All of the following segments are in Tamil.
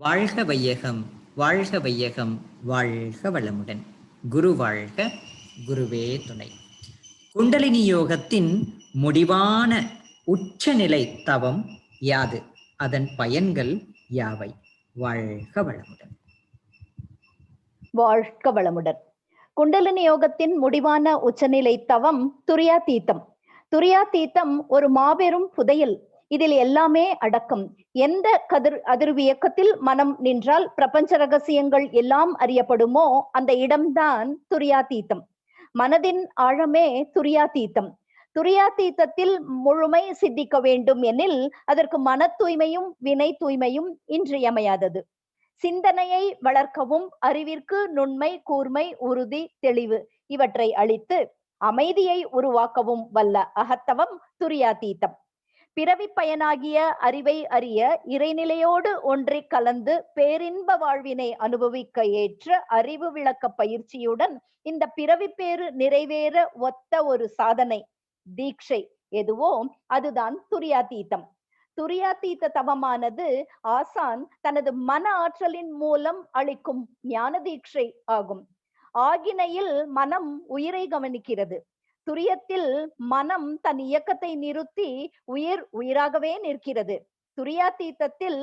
வாழ்க வையகம், வாழ்க வையகம், வாழ்க வளமுடன். குரு வாழ்க, குருவே துணை. குண்டலினி யோகத்தின் முடிவான உச்சநிலை தவம் யாது? அதன் பயன்கள் யாவை? வாழ்க வளமுடன். வாழ்க வளமுடன். குண்டலினி யோகத்தின் முடிவான உச்சநிலை தவம் துரியாதீதம். துரியாதீதம் ஒரு மாபெரும் புதையல். இதில் எல்லாமே அடக்கம். எந்த அதிர்வியக்கத்தில் மனம் நின்றால் பிரபஞ்ச ரகசியங்கள் எல்லாம் அறியப்படுமோ அந்த இடம்தான் துரியாதீதம். மனதின் ஆழமே துரியாதீதம். துரியாதீதத்தில் முழுமை சித்திக்க வேண்டும் எனில் அதற்கு மன தூய்மையும் வினை தூய்மையும் இன்றியமையாதது. சிந்தனையை வளர்க்கவும் அறிவிற்கு நுண்மை, கூர்மை, உறுதி, தெளிவு இவற்றை அளித்து அமைதியை உருவாக்கவும் வல்ல அகத்தவம் துரியாதீதம். பிறவி பயனாகிய அறிவை அறிய இறைநிலையோடு ஒன்றி கலந்து பேரின்ப வாழ்வினை அனுபவிக்க ஏற்ற அறிவு விளக்க பயிற்சியுடன் இந்த பிறவி பேறு நிறைவேற ஒத்த ஒரு சாதனை தீட்சை எதுவோ அதுதான் துரியாதீதம். துரியாதீத தவமானது ஆசான் தனது மன ஆற்றலின் மூலம் அளிக்கும் ஞான தீட்சை ஆகும். ஆகினையில் மனம் உயிரை கவனிக்கிறது. துரியத்தில் மனம் தன் இயக்கத்தை நிறுத்தி உயிராகவே நிற்கிறது. துரியாதீதத்தில்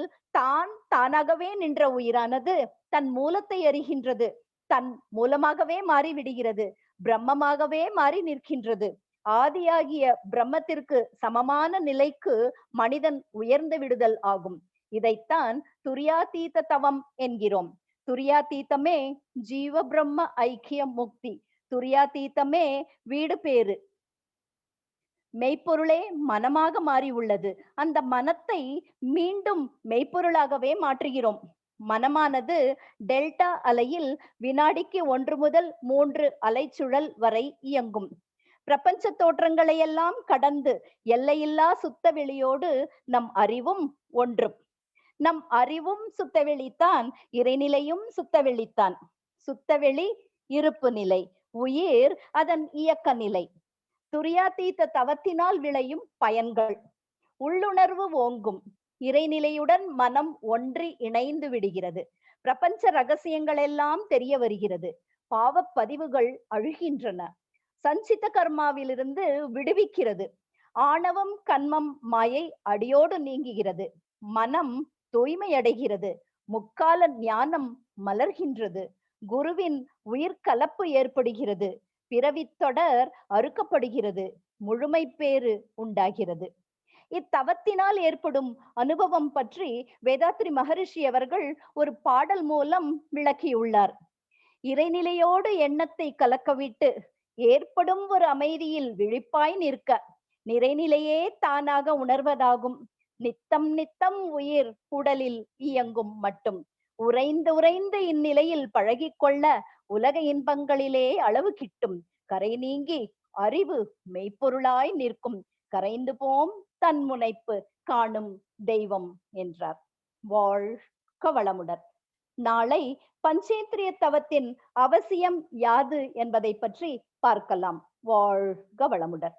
தானாகவே நின்ற உயிரானது தன் மூலத்தை அறிகின்றது. தன் மூலமாகவே மாறிவிடுகிறது. பிரம்மமாகவே மாறி நிற்கின்றது. ஆதியாகிய பிரம்மத்திற்கு சமமான நிலைக்கு மனிதன் உயர்ந்து விடுதல் ஆகும். இதைத்தான் துரியாதீத தவம் என்கிறோம். துரியாதீதமே ஜீவ பிரம்ம ஐக்கிய முக்தி. துரியாதீதமே வீடு பேறு. மெய்ப்பொருளே மனமாக மாறி உள்ளது. அந்த மனத்தை மீண்டும் மெய்ப்பொருளாகவே மாற்றுகிறோம். மனமானது டெல்டா அலையில் வினாடிக்கு 1 முதல் 3 அலைச்சுழல் வரை இயங்கும். பிரபஞ்ச தோற்றங்களை எல்லாம் கடந்து எல்லையில்லா சுத்தவெளியோடு நம் அறிவும் ஒன்றும். நம் அறிவும் சுத்தவெளித்தான், இறைநிலையும் சுத்தவெளித்தான். சுத்தவெளி இருப்பு நிலை, உயிர் அதன் இயக்க நிலை. துரியாதீத தவத்தினால் விளையும் பயன்கள்: உள்ளுணர்வு ஓங்கும். இறைநிலையுடன் மனம் ஒன்றி இணைந்து விடுகிறது. பிரபஞ்ச ரகசியங்கள் எல்லாம் தெரிய வருகிறது. பாவப்பதிவுகள் அழுகின்றன. சஞ்சித கர்மாவிலிருந்து விடுவிக்கிறது. ஆணவம், கண்மம், மாயை அடியோடு நீங்குகிறது. மனம் தூய்மையடைகிறது. முக்கால ஞானம் மலர்கின்றது. குருவின் உயிர்கலப்பு ஏற்படுகிறது. பிறவித் தொடர் அறுக்கப்படுகிறது. முழுமை பேறு உண்டாகிறது. இத்தவத்தினால் ஏற்படும் அனுபவம் பற்றி வேதாத்ரி மகரிஷி அவர்கள் ஒரு பாடல் மூலம் விளக்கியுள்ளார். இறைநிலையோடு எண்ணத்தை கலக்கவிட்டு ஏற்படும் ஒரு அமைதியில் விழிப்பாய் நிற்க நிறைநிலையே தானாக உணர்வதாகும். நித்தம் நித்தம் உயிர் உடலில் இயங்கும் மட்டும் உறைந்து உறைந்து இந்நிலையில் பழகிக்கொள்ள உலக இன்பங்களிலே அளவு கிட்டும். கரை நீங்கி அறிவு மெய்ப்பொருளாய் நிற்கும். கரைந்து போம் தன் முனைப்பு காணும் தெய்வம் என்றார். வாழ்க வளமுடன். நாளை பஞ்சேந்திரிய தவத்தின் அவசியம் யாது என்பதை பற்றி பார்க்கலாம். வாழ்க வளமுடன்.